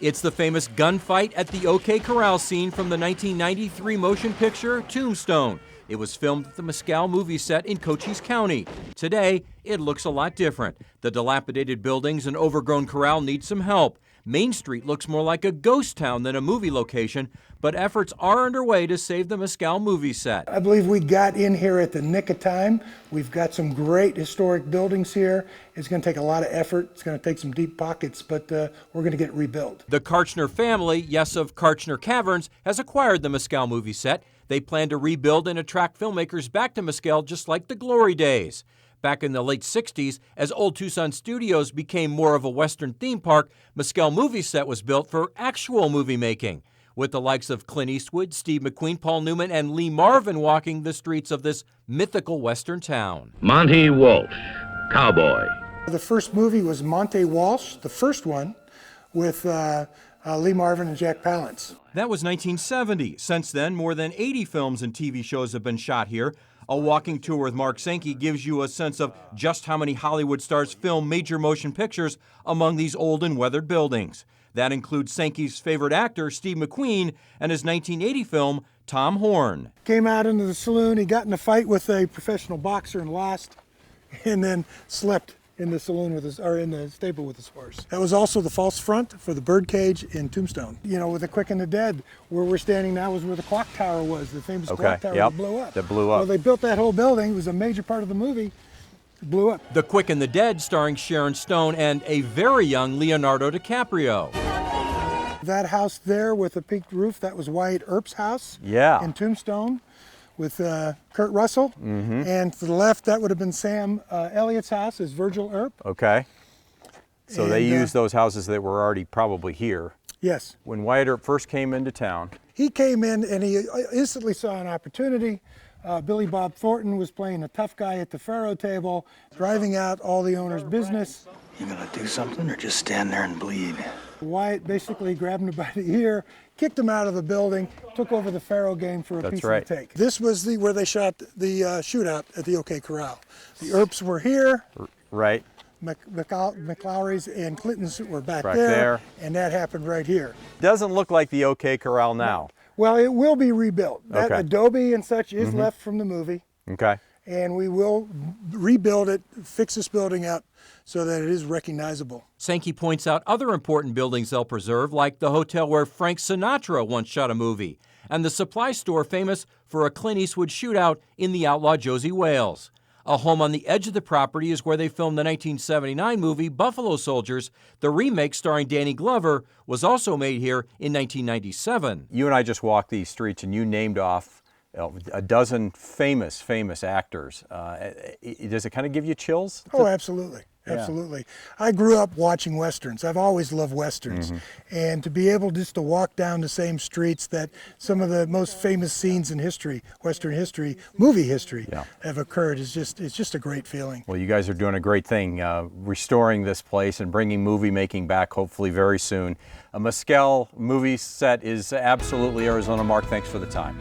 It's the famous gunfight at the OK Corral scene from the 1993 motion picture Tombstone. It was filmed at the Mescal Movie Set in Cochise County. Today, it looks a lot different. The dilapidated buildings and overgrown corral need some help. Main Street looks more like a ghost town than a movie location, but efforts are underway to save the Mescal Movie Set. I believe we got in here at the nick of time. We've got some great historic buildings here. It's going to take a lot of effort. It's going to take some deep pockets, but we're going to get it rebuilt. The Karchner family, yes, of Karchner Caverns, has acquired the Mescal Movie Set. They plan to rebuild and attract filmmakers back to Mescal just like the glory days. Back in the late 60s, as Old Tucson Studios became more of a Western theme park, Mescal Movie Set was built for actual movie making, with the likes of Clint Eastwood, Steve McQueen, Paul Newman, and Lee Marvin walking the streets of this mythical Western town. Monty Walsh, Cowboy. The first movie was Monty Walsh, the first one, with Lee Marvin and Jack Palance. That was 1970. Since then, more than 80 films and TV shows have been shot here. A walking tour with Mark Sankey gives you a sense of just how many Hollywood stars film major motion pictures among these old and weathered buildings. That includes Sankey's favorite actor, Steve McQueen, and his 1980 film, Tom Horn. Came out into the saloon, he got in a fight with a professional boxer and lost, and then slept in the saloon with in the stable with his horse. That was also the false front for the birdcage in Tombstone. You know, with the Quick and the Dead, where we're standing now is where the clock tower was, the famous clock tower that blew up. That blew up. Well, they built that whole building. It was a major part of the movie. It blew up. The Quick and the Dead, starring Sharon Stone and a very young Leonardo DiCaprio. That house there with the peaked roof, that was Wyatt Earp's house in Tombstone, with Kurt Russell. And to the left, that would have been Sam Elliott's house, is Virgil Earp. Okay. So they used those houses that were already probably here. Yes. When Wyatt Earp first came into town. He came in and he instantly saw an opportunity. Billy Bob Thornton was playing a tough guy at the faro table, driving out all the owner's business. You gonna do something or just stand there and bleed? Wyatt basically grabbed him by the ear, kicked him out of the building, took over the faro game for a piece of the take. This was where they shot the shootout at the OK Corral. The Earps were here. Right. McLaury's and Clinton's were back there, and that happened right here. Doesn't look like the OK Corral now. Well, it will be rebuilt. That adobe and such is left from the movie. Okay. And we will rebuild it, fix this building up so that it is recognizable. Sankey points out other important buildings they'll preserve, like the hotel where Frank Sinatra once shot a movie, and the supply store famous for a Clint Eastwood shootout in The Outlaw Josie Wales. A home on the edge of the property is where they filmed the 1979 movie Buffalo Soldiers. The remake starring Danny Glover was also made here in 1997. You and I just walked these streets and you named off a dozen famous actors. Does it kind of give you chills? Oh, absolutely. Absolutely. I grew up watching Westerns. I've always loved Westerns. And to be able just to walk down the same streets that some of the most famous scenes in history, Western history, movie history, have occurred it's just a great feeling. Well, you guys are doing a great thing, restoring this place and bringing movie making back hopefully very soon. A Mescal Movie Set is absolutely Arizona. Mark, thanks for the time.